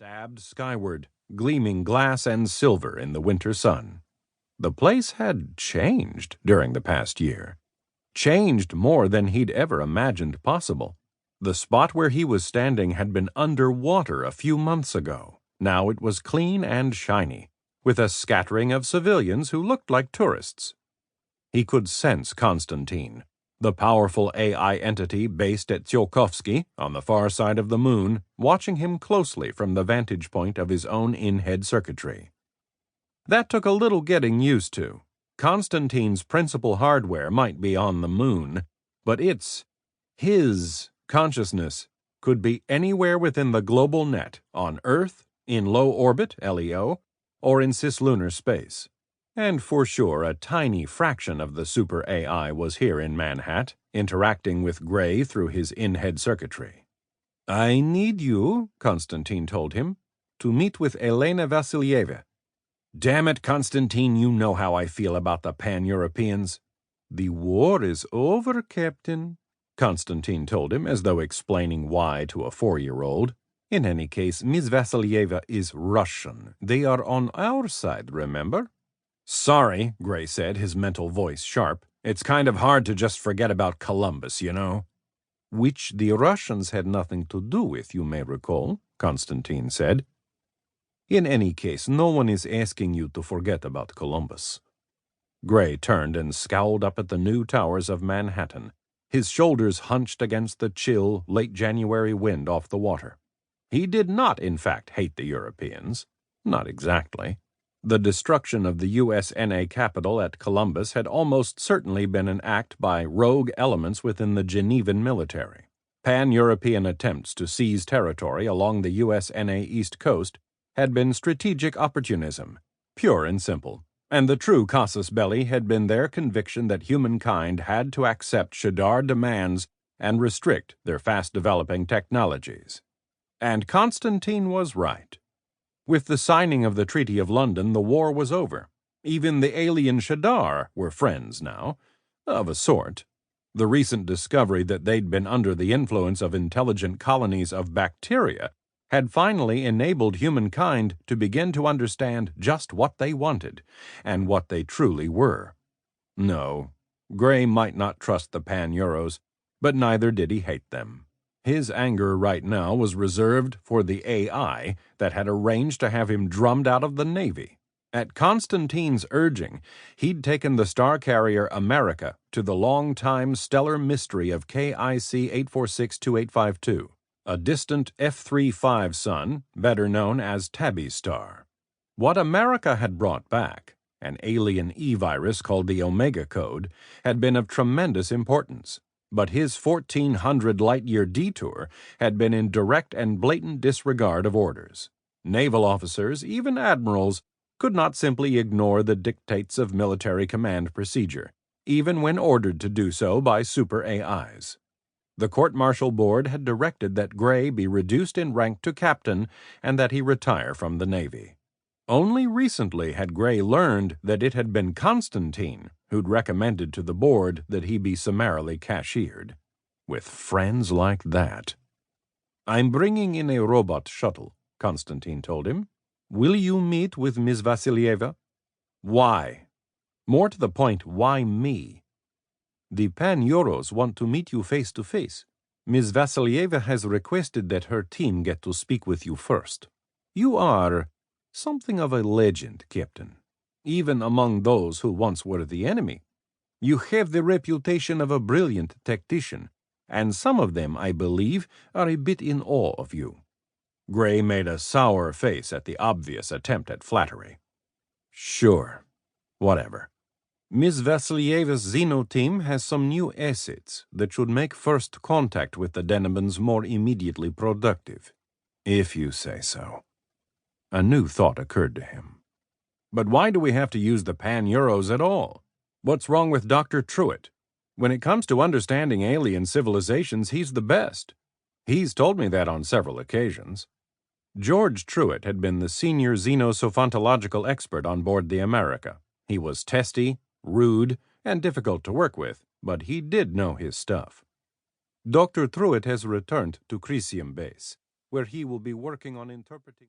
stabbed skyward, gleaming glass and silver in the winter sun. The place had changed during the past year. Changed more than he'd ever imagined possible. The spot where he was standing had been underwater a few months ago. Now it was clean and shiny, with a scattering of civilians who looked like tourists. He could sense Konstantin, the powerful AI entity based at Tsiolkovsky on the far side of the moon, watching him closely from the vantage point of his own in-head circuitry. That took a little getting used to. Konstantin's principal hardware might be on the moon, but his consciousness could be anywhere within the global net, on Earth, in low orbit, LEO, or in cislunar space. And for sure, a tiny fraction of the super AI was here in Manhattan, interacting with Gray through his in-head circuitry. "I need you," Konstantin told him, "to meet with Elena Vassilieva." "Damn it, Konstantin, you know how I feel about the Pan-Europeans." "The war is over, Captain," Konstantin told him, as though explaining why to a 4-year-old. "In any case, Miss Vassilieva is Russian. They are on our side, remember?" "Sorry," Gray said, his mental voice sharp. "It's kind of hard to just forget about Columbus, you know." "Which the Russians had nothing to do with, you may recall," Konstantin said. "In any case, no one is asking you to forget about Columbus." Gray turned and scowled up at the new towers of Manhattan, his shoulders hunched against the chill, late January wind off the water. He did not, in fact, hate the Europeans. Not exactly. The destruction of the USNA capital at Columbus had almost certainly been an act by rogue elements within the Genevan military. Pan-European attempts to seize territory along the USNA East Coast had been strategic opportunism, pure and simple, and the true casus belli had been their conviction that humankind had to accept Shadar demands and restrict their fast-developing technologies. And Konstantin was right. With the signing of the Treaty of London, the war was over. Even the alien Shadar were friends now, of a sort. The recent discovery that they'd been under the influence of intelligent colonies of bacteria had finally enabled humankind to begin to understand just what they wanted and what they truly were. No, Gray might not trust the Pan-Euros, but neither did he hate them. His anger right now was reserved for the AI that had arranged to have him drummed out of the Navy. At Konstantin's urging, he'd taken the star carrier America to the long-time stellar mystery of KIC 8462852, a distant F-35 sun, better known as Tabby's star. What America had brought back, an alien E-virus called the Omega Code, had been of tremendous importance. But his 1,400 light-year detour had been in direct and blatant disregard of orders. Naval officers, even admirals, could not simply ignore the dictates of military command procedure, even when ordered to do so by super AIs. The court-martial board had directed that Gray be reduced in rank to captain and that he retire from the Navy. Only recently had Gray learned that it had been Konstantin who'd recommended to the board that he be summarily cashiered. With friends like that. "I'm bringing in a robot shuttle," Konstantin told him. "Will you meet with Miss Vassilieva?" "Why?" More to the point, why me? "The Pan-Euros want to meet you face to face. Miss Vassilieva has requested that her team get to speak with you first. You are something of a legend, Captain, even among those who once were the enemy. You have the reputation of a brilliant tactician, and some of them, I believe, are a bit in awe of you." Gray made a sour face at the obvious attempt at flattery. "Sure. Whatever. Miss Vassilieva's Xeno team has some new assets that should make first contact with the Denimans more immediately productive." "If you say so." A new thought occurred to him. "But why do we have to use the Pan-Euros at all? What's wrong with Dr. Truitt? When it comes to understanding alien civilizations, he's the best. He's told me that on several occasions." George Truitt had been the senior xenosophontological expert on board the America. He was testy, rude, and difficult to work with, but he did know his stuff. "Dr. Truitt has returned to Crisium Base, where he will be working on interpreting